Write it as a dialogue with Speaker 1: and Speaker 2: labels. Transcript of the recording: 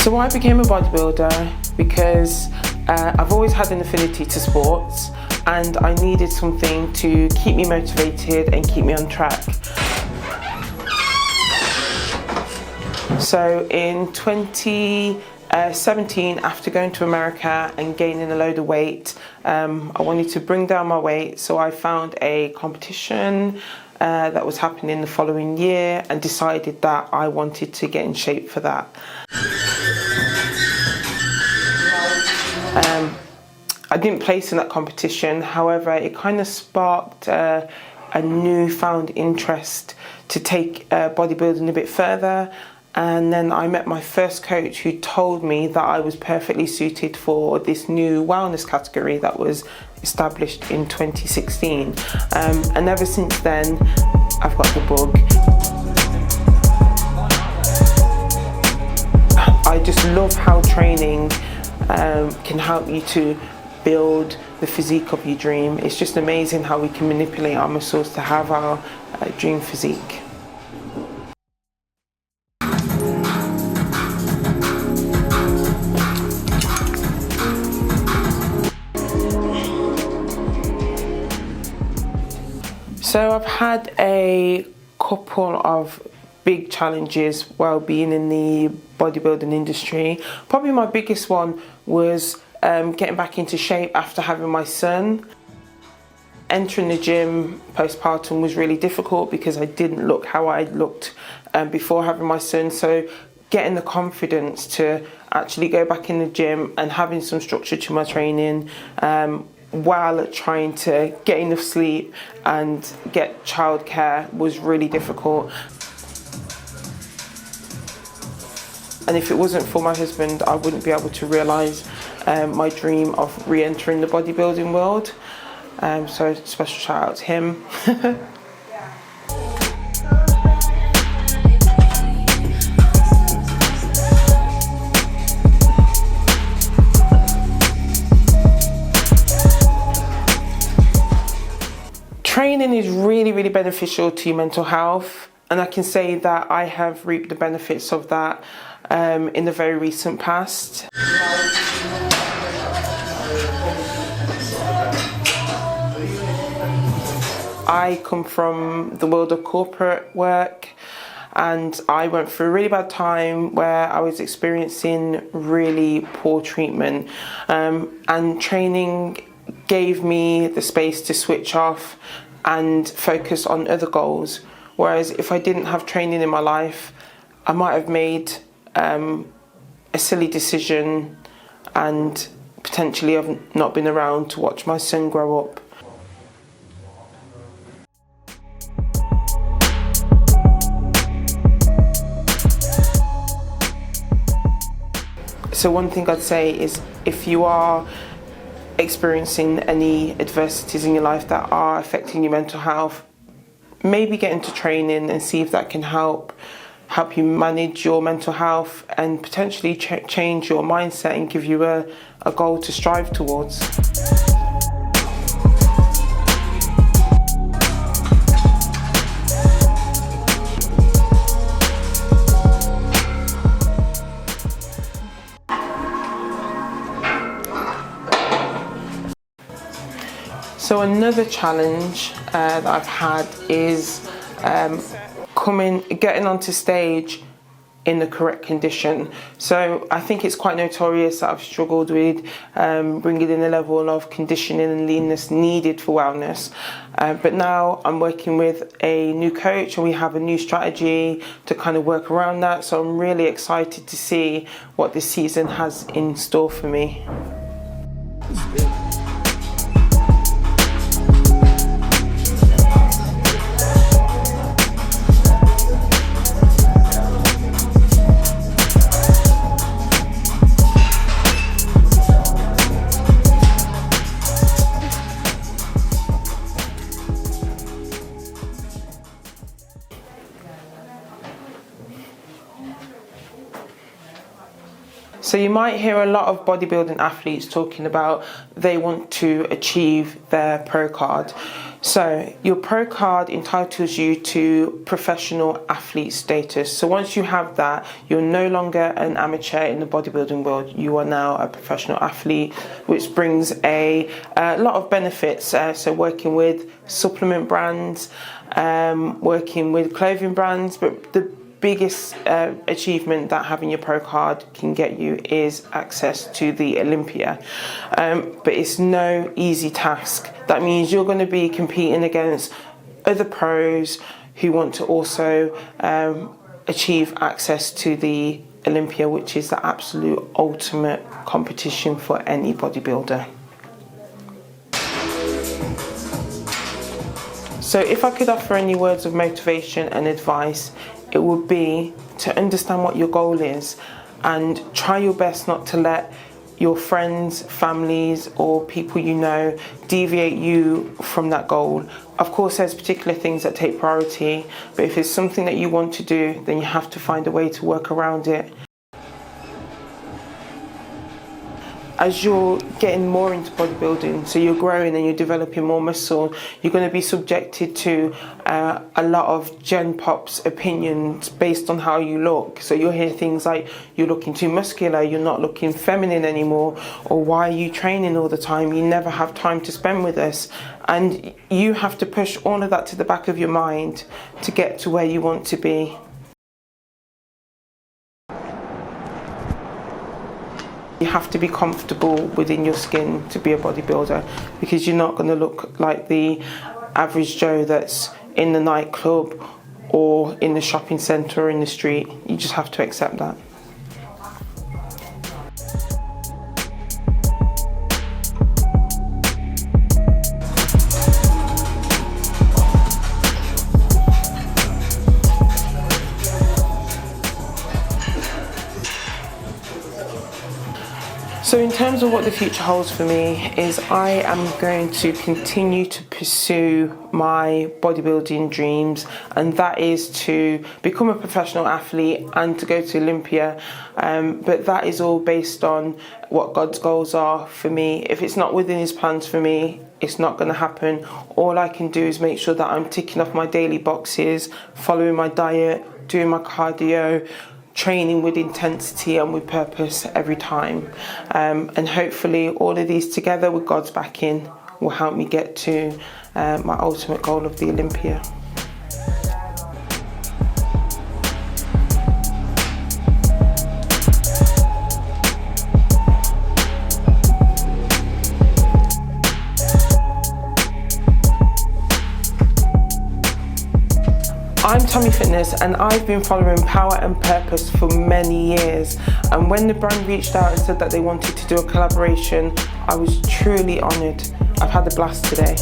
Speaker 1: So I became a bodybuilder because I've always had an affinity to sports, and I needed something to keep me motivated and keep me on track. So in 2017, after going to America and gaining a load of weight, I wanted to bring down my weight, so I found a competition that was happening the following year and decided that I wanted to get in shape for that. I didn't place in that competition, however it kind of sparked a newfound interest to take bodybuilding a bit further, and then I met my first coach who told me that I was perfectly suited for this new wellness category that was established in 2016, and ever since then I've got the bug. I just love how training can help you to build the physique of your dream. It's just amazing how we can manipulate our muscles to have our dream physique. So I've had a couple of big challenges while being in the bodybuilding industry. Probably my biggest one was getting back into shape after having my son. Entering the gym postpartum was really difficult because I didn't look how I looked before having my son. So getting the confidence to actually go back in the gym and having some structure to my training, while trying to get enough sleep and get childcare was really difficult. And if it wasn't for my husband, I wouldn't be able to realise my dream of re-entering the bodybuilding world. So special shout out to him. Training is really beneficial to your mental health, and I can say that I have reaped the benefits of that in the very recent past. I come from the world of corporate work, and I went through a really bad time where I was experiencing really poor treatment, and training gave me the space to switch off and focus on other goals. Whereas if I didn't have training in my life, I might have made a silly decision and potentially have not been around to watch my son grow up. So one thing I'd say is, if you are experiencing any adversities in your life that are affecting your mental health, maybe get into training and see if that can help you manage your mental health and potentially change your mindset and give you a goal to strive towards. So another challenge that I've had is getting onto stage in the correct condition. So I think it's quite notorious that I've struggled with bringing in the level of conditioning and leanness needed for wellness. But now I'm working with a new coach and we have a new strategy to kind of work around that. So I'm really excited to see what this season has in store for me. So you might hear a lot of bodybuilding athletes talking about they want to achieve their pro card. So your pro card entitles you to professional athlete status. So once you have that, you're no longer an amateur in the bodybuilding world. You are now a professional athlete, which brings a lot of benefits. So working with supplement brands, working with clothing brands, but the biggest achievement that having your pro card can get you is access to the Olympia, but it's no easy task. That means you're going to be competing against other pros who want to also achieve access to the Olympia, which is the absolute ultimate competition for any bodybuilder. So if I could offer any words of motivation and advice, it would be to understand what your goal is and try your best not to let your friends, families, or people you know deviate you from that goal. Of course, there's particular things that take priority, but if it's something that you want to do, then you have to find a way to work around it. As you're getting more into bodybuilding, so you're growing and you're developing more muscle, you're going to be subjected to a lot of Gen Pop's opinions based on how you look. So you'll hear things like, you're looking too muscular, you're not looking feminine anymore, or why are you training all the time, you never have time to spend with us. And you have to push all of that to the back of your mind to get to where you want to be. You have to be comfortable within your skin to be a bodybuilder, because you're not going to look like the average Joe that's in the nightclub or in the shopping centre or in the street. You just have to accept that. So in terms of what the future holds for me is I am going to continue to pursue my bodybuilding dreams, and that is to become a professional athlete and to go to Olympia, but that is all based on what God's goals are for me. If it's not within his plans for me, it's not going to happen. All I can do is make sure that I'm ticking off my daily boxes, following my diet, doing my cardio, training with intensity and with purpose every time, and hopefully all of these together with God's backing will help me get to my ultimate goal of the Olympia. I'm Tammie Fitness, and I've been following Power and Purpose for many years, and when the brand reached out and said that they wanted to do a collaboration, I was truly honoured. I've had a blast today.